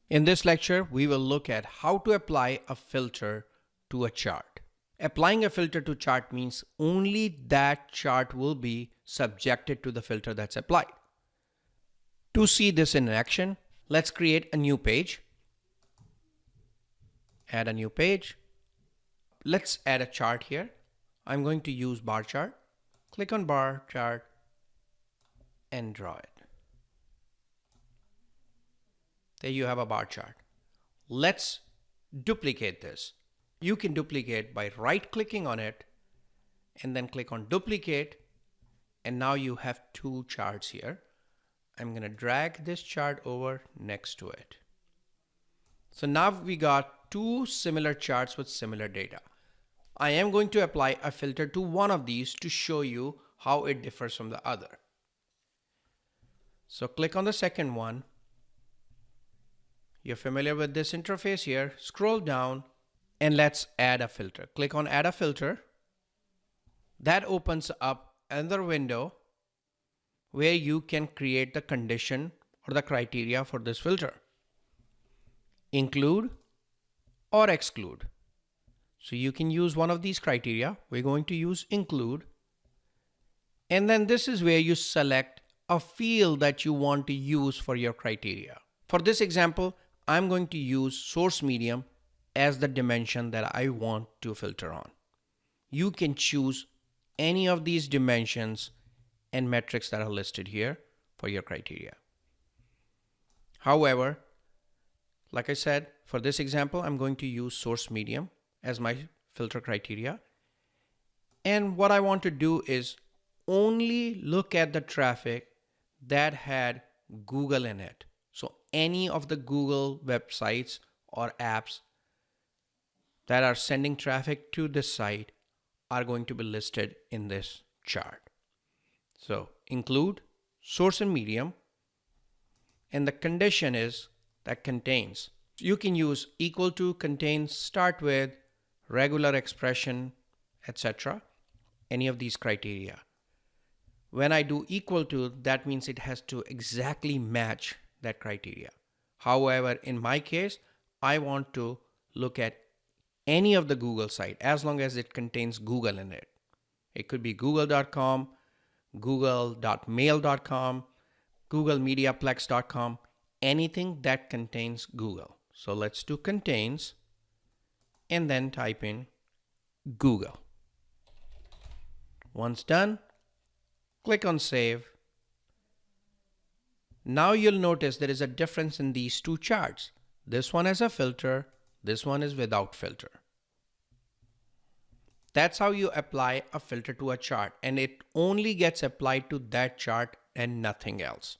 In this lecture, we will look at how to apply a filter to a chart. Applying a filter to chart means only that chart will be subjected to the filter that's applied. To see this in action, let's create a new page. Add a new page. Let's add a chart here. I'm going to use bar chart. Click on bar chart and draw it. There you have a bar chart. Let's duplicate this. You can duplicate by right-clicking on it and then click on duplicate, and now you have two charts here. I'm going to drag this chart over next to it. So now we got two similar charts with similar data. I am going to apply a filter to one of these to show you how it differs from the other. So click on the second one. You're familiar with this interface here. Scroll down and let's add a filter. Click on add a filter. That opens up another window where you can create the condition or the criteria for this filter. Include or exclude. So you can use one of these criteria. We're going to use include. And then this is where you select a field that you want to use for your criteria. For this example, I'm going to use source medium as the dimension that I want to filter on. You can choose any of these dimensions and metrics that are listed here for your criteria. However, like I said, for this example, I'm going to use source medium as my filter criteria. And what I want to do is only look at the traffic that had Google in it. So any of the Google websites or apps that are sending traffic to this site are going to be listed in this chart. So include source and medium, and the condition is that contains. You can use equal to, contains, start with, regular expression, etc. Any of these criteria. When I do equal to, that means it has to exactly match that criteria. However, in my case, I want to look at any of the Google site as long as it contains Google in it. It could be google.com, google.mail.com, googlemediaplex.com, anything that contains Google. So let's do contains and then type in Google. Once done, click on save. Now you'll notice there is a difference in these two charts. This one has a filter, this one is without filter. That's how you apply a filter to a chart, and it only gets applied to that chart and nothing else.